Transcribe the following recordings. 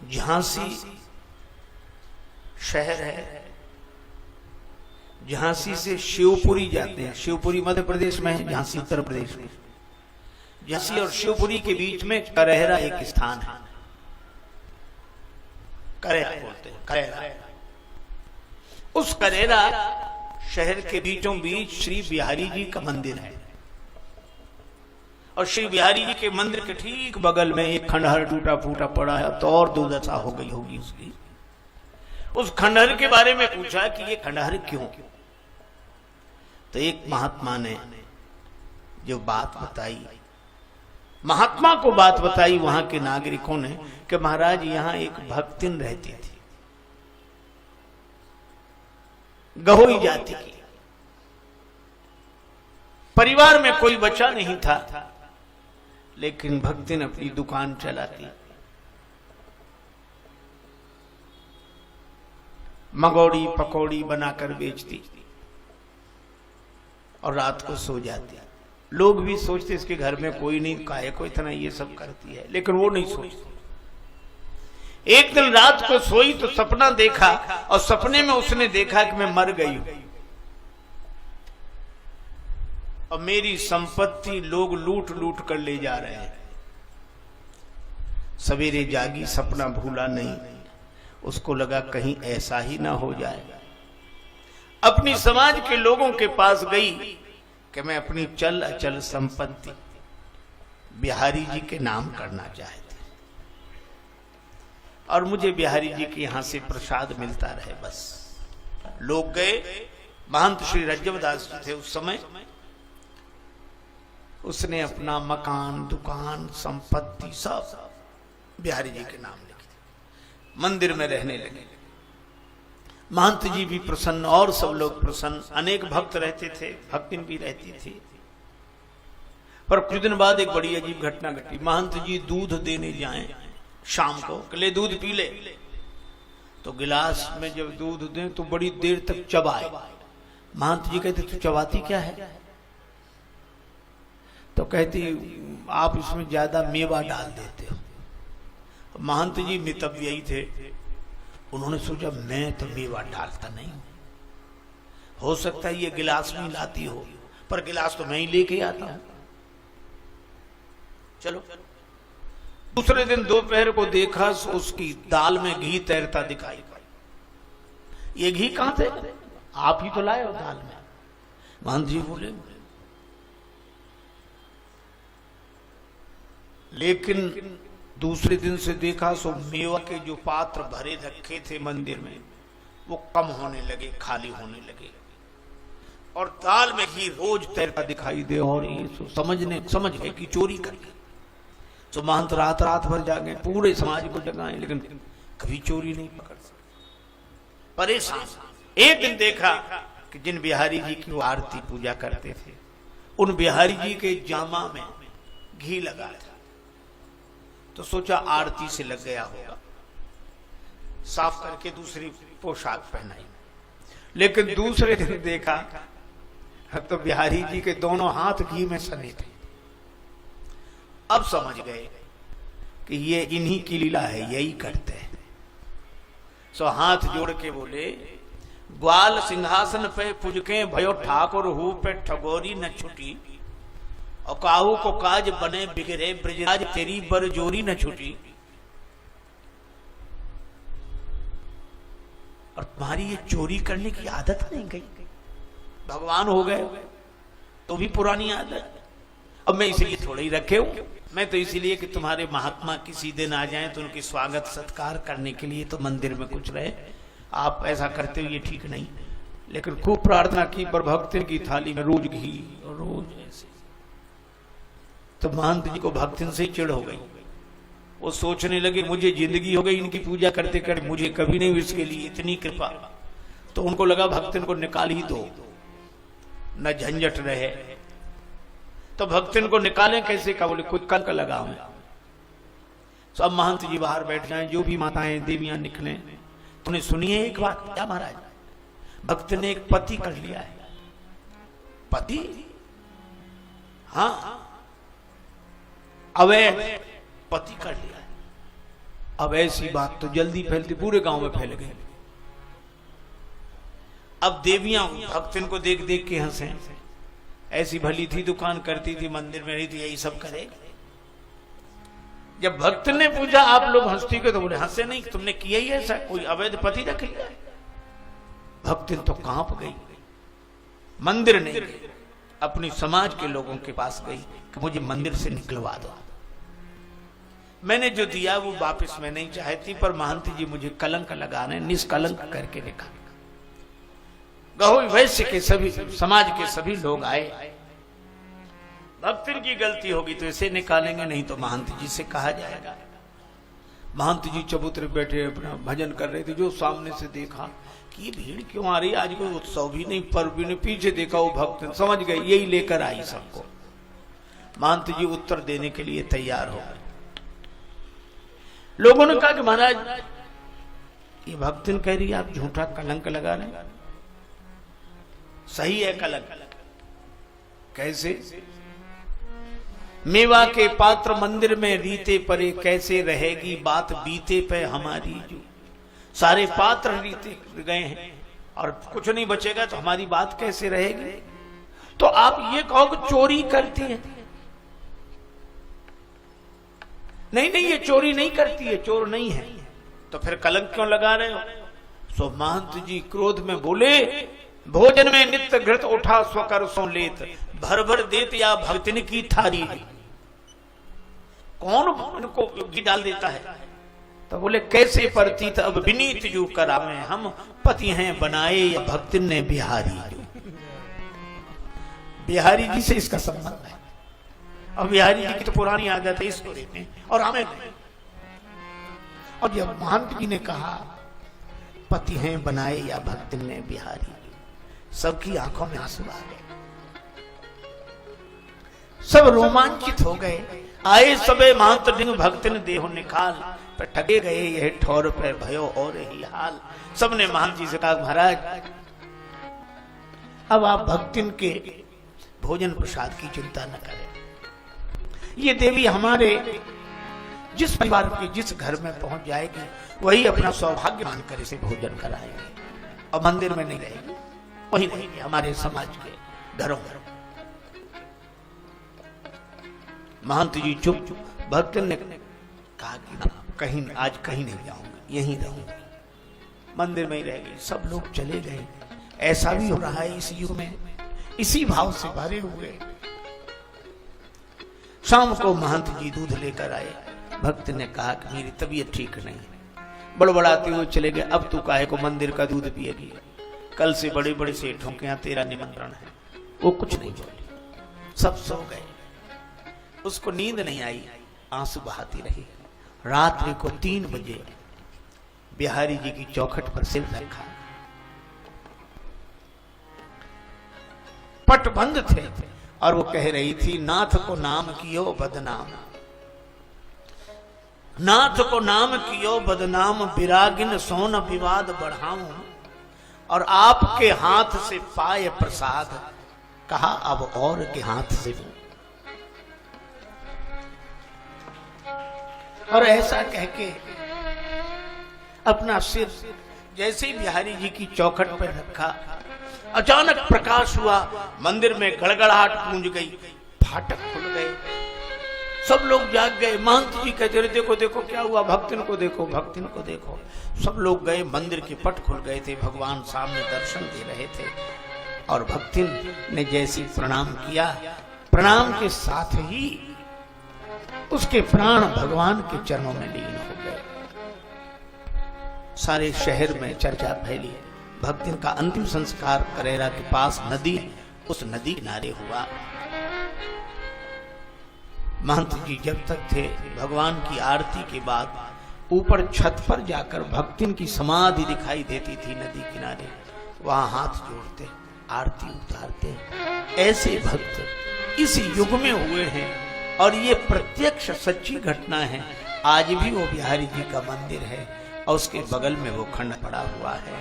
झांसी शहर है, झांसी से शिवपुरी जाते हैं। शिवपुरी मध्य प्रदेश में है, झांसी उत्तर प्रदेश में। झांसी और शिवपुरी के बीच में करहरा एक स्थान है, करहरा बोलते हैं, करहरा। उस करहरा शहर के बीचों बीच श्री बिहारी जी का मंदिर है, और श्री बिहारी जी के मंदिर के ठीक बगल में एक खंडहर टूटा फूटा पड़ा है, तो और दुर्दशा हो गई होगी उसकी। उस खंडहर के बारे में पूछा कि ये खंडहर क्यों? तो एक महात्मा ने जो बात बताई, महात्मा को बात बताई वहां के नागरिकों ने, कि महाराज यहां एक भक्तिन रहती थी, गहोई जाति की, परिवार में कोई बच्चा नहीं था, लेकिन भक्तिन अपनी दुकान चलाती, मंगोड़ी पकौड़ी बनाकर बेचती और रात को सो जाती। लोग भी सोचते इसके घर में कोई नहीं, काहे को इतना ये सब करती है, लेकिन वो नहीं सोचती। एक दिन रात को सोई तो सपना देखा, और सपने में उसने देखा कि मैं मर गई हूं और मेरी संपत्ति लोग लूट लूट कर ले जा रहे हैं। सवेरे जागी, सपना भूला नहीं, उसको लगा कहीं ऐसा ही ना हो जाए। अपनी समाज के लोगों के पास गई कि मैं अपनी चल अचल संपत्ति बिहारी जी के नाम करना चाहती, और मुझे बिहारी जी के यहां से प्रसाद मिलता रहे बस। लोग गए, महंत श्री रज्जवदास जी थे उस समय, उसने अपना मकान दुकान संपत्ति सब बिहारी जी के नाम लिखी, मंदिर में रहने लगे। महंत जी भी प्रसन्न और सब लोग प्रसन्न, अनेक भक्त रहते थे, भक्तिन भी रहती थी। पर कुछ दिन बाद एक बड़ी अजीब घटना घटी। महंत जी दूध देने जाएं शाम को, ले दूध पी ले, तो गिलास में जब दूध दें तो बड़ी देर तक चबाए। महंत जी कहते तू चबाती क्या है? तो कहती आप इसमें ज्यादा मेवा डाल देते हो। महंत जी मितव्ययी थे, उन्होंने सोचा मैं तो मेवा डालता नहीं, हो सकता है ये गिलास में लाती हो, पर गिलास तो मैं ही लेके आता हूं। चलो, दूसरे दिन दोपहर को देखा उसकी दाल में घी तैरता दिखाई। ये घी कहां से? आप ही तो लाए हो दाल में। महंत जी बोले, लेकिन दूसरे दिन से देखा सो मेवा के जो पात्र भरे रखे थे मंदिर में वो कम होने लगे, खाली होने लगे, और दाल में घी रोज तैरता दिखाई दे। और ये समझ गए कि चोरी कर ली। तो महंत रात भर जागे, पूरे समाज को जगाए, लेकिन कभी चोरी नहीं पकड़ सके, परेशान। एक दिन देखा कि जिन बिहारी जी की वो आरती पूजा करते थे, उन बिहारी जी के जामा में घी लगा था, तो सोचा आरती से लग गया होगा, साफ करके दूसरी पोशाक पहनाई। लेकिन दूसरे दिन देखा तो बिहारी जी के दोनों हाथ घी में सने थे। अब समझ गए कि ये इन्हीं की लीला है, यही करते हैं। सो हाथ जोड़ के बोले, ग्वाल सिंहासन पे पुजके भयो ठाकुर हूं पे ठगोरी न छुटी, और काहू को काज बने बिगड़े ब्रजराज तेरी बरजोरी न छुटी। और तुम्हारी ये चोरी करने की आदत नहीं गई, भगवान हो गए तो भी पुरानी आदत। अब मैं इसलिए थोड़ा ही रखे हूं, मैं तो इसीलिए कि तुम्हारे महात्मा किसी दिन आ जाएं तो उनकी स्वागत सत्कार करने के लिए तो मंदिर में कुछ रहे। आप ऐसा करते हो ये ठीक नहीं। लेकिन खूब प्रार्थना की, पर भक्ति की थाली में रोज घी और रोज ऐसे। तो महंत जी को भक्तिन से ही चिढ़ हो गई। वो सोचने लगे मुझे जिंदगी हो गई इनकी पूजा करते करते, मुझे कभी नहीं इसके लिए इतनी कृपा। तो उनको लगा भक्तिन को निकाल ही दो, न झंझट रहे। तो भक्तिन को निकालें कैसे का? बोले खुद कल का लगा मैं। तो अब महंत जी बाहर बैठ जाएं, जो भी माताएं देवियां निकले। तुमने सुनिए एक बात? क्या महाराज? भक्त ने एक पति कर लिया है। पति? हाँ, अवैध पति कर लिया है। अब ऐसी बात तो जल्दी फैलती, पूरे गांव में फैल गई। अब देवियां भक्तन को देख देख के हंसे। ऐसी भली थी, दुकान करती थी, मंदिर में रही थी, यही सब करे। जब भक्त ने पूछा आप लोग हंसती क्यों, तो बोले हंसे नहीं, तुमने किया ही ऐसा, कोई अवैध पति रख लिया। भक्तन तो कांप गई, मंदिर नहीं गई, अपनी समाज के लोगों के पास गई कि मुझे मंदिर से निकलवा दो। मैंने जो दिया वो वापस मैं नहीं चाहती, पर महंत जी मुझे कलंक लगाने, निष्कलंक करके निकाल। गहो वैश्य के सभी समाज के सभी लोग आए। भक्तन की गलती होगी तो इसे निकालेंगे, नहीं तो महंत जी से कहा जाएगा। महंत जी चबूतरे बैठे अपना भजन कर रहे थे। जो सामने से देखा कि ये भीड़ क्यों आ रही, आज कोई उत्सव भी नहीं, पर्व भी नहीं। पीछे देखा वो भक्त समझ गए यही लेकर आई सबको। महंत जी उत्तर देने के लिए तैयार हो गए। लोगों ने कहा कि महाराज ये भक्तन कह रही है आप झूठा कलंक लगा रहे हैं। सही है कलंक। कैसे? मेवा के पात्र मंदिर में रीते परे, कैसे रहेगी बात बीते पे हमारी। जो सारे पात्र रीते गए हैं और कुछ नहीं बचेगा तो हमारी बात कैसे रहेगी। तो आप ये कहो कि चोरी करती है। नहीं नहीं, ये चोरी नहीं करती है, चोर नहीं है। तो फिर कलंक क्यों लगा रहे हो? सो महंत जी क्रोध में बोले, भोजन में नित्य घृत उठा स्वकर सो लेत, भर भर देत या भक्तिन की थारी। कौन उनको घी डाल देता है? तो बोले कैसे परतीत अब विनीत जू करावे, हम पति हैं बनाए या भक्तिन ने बिहारी। बिहारी जी से इसका संबंध है। अब बिहारी जी की तो पुरानी आदत है इसको देते हैं और हमें नहीं। और जब महंत जी ने कहा पति हैं बनाए या भक्तिन ने बिहारी, सबकी आंखों में आंसू आ गए। सब रोमांचित हो गए। आए सबे महंत डिंग भक्तिन देहो निकाल, पर ठगे गए यह ठौर पर भयो और ही हाल। सबने महंत जी से कहा महाराज अब आप भक्तिन के भोजन प्रसाद की चिंता न करें। ये देवी हमारे जिस परिवार के जिस घर में पहुंच जाएगी वही अपना सौभाग्य मानकर इसे भोजन कराएंगे और मंदिर में नहीं रहेगी, वही रहेंगे हमारे समाज के घरों में। महंत जी चुप। भक्त ने कहा कि कहीं आज कहीं नहीं जाऊंगी, यहीं रहूंगी, मंदिर में ही रहेगी। सब लोग चले गए। ऐसा भी हो रहा है इस युग में, इसी भाव से भरे हुए। शाम को महंत जी दूध लेकर आए। भक्त ने कहा कि मेरी तबीयत ठीक नहीं है। बड़बड़ाते हुए चले गए। अब तू काहे को मंदिर का दूध पिएगी, कल से बड़े बड़े सेठों के यहाँ तेरा निमंत्रण है। वो कुछ नहीं बोली, सब सो गए। उसको नींद नहीं आई, आंसू बहाती रही। रात्रि को 3 बजे बिहारी जी की चौखट पर सिर रखा। पट बंद थे और वो कह रही थी नाथ को नाम कियो बदनाम, नाथ को नाम कियो बदनाम, विरागिन सोन विवाद बढ़ाऊं, और आपके हाथ से पाए प्रसाद, कहा अब और के हाथ से दूं। और ऐसा कह के अपना सिर जैसे ही बिहारी जी की चौखट पर रखा, अचानक प्रकाश हुआ। मंदिर में गड़गड़ाहट गूंज गई, फाटक खुल गए, सब लोग जाग गए। महंत जी कहते रहे देखो देखो क्या हुआ, भक्तिन को देखो, भक्तिन को देखो। सब लोग गए, मंदिर के पट खुल गए थे, भगवान सामने दर्शन दे रहे थे। और भक्तिन ने जैसी प्रणाम किया, प्रणाम के साथ ही उसके प्राण भगवान के चरणों में लीन हो गए। सारे शहर में चर्चा फैली। भक्तिन का अंतिम संस्कार करेरा के पास नदी, उस नदी किनारे हुआ। महंत जी जब तक थे, भगवान की आरती के बाद ऊपर छत पर जाकर भक्तिन की समाधि दिखाई देती थी नदी किनारे, वहां हाथ जोड़ते आरती उतारते। ऐसे भक्त इस युग में हुए हैं और ये प्रत्यक्ष सच्ची घटना है। आज भी वो बिहारी जी का मंदिर है और उसके बगल में वो खंड पड़ा हुआ है।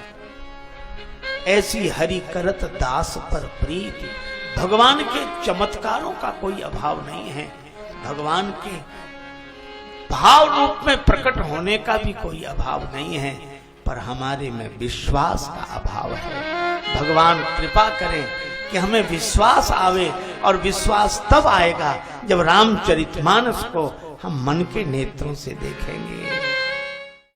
ऐसी हरि करत दास पर प्रीति, भगवान के चमत्कारों का कोई अभाव नहीं है। भगवान के भाव रूप में प्रकट होने का भी कोई अभाव नहीं है, पर हमारे में विश्वास का अभाव है। भगवान कृपा करें कि हमें विश्वास आवे, और विश्वास तब आएगा जब रामचरितमानस को हम मन के नेत्रों से देखेंगे।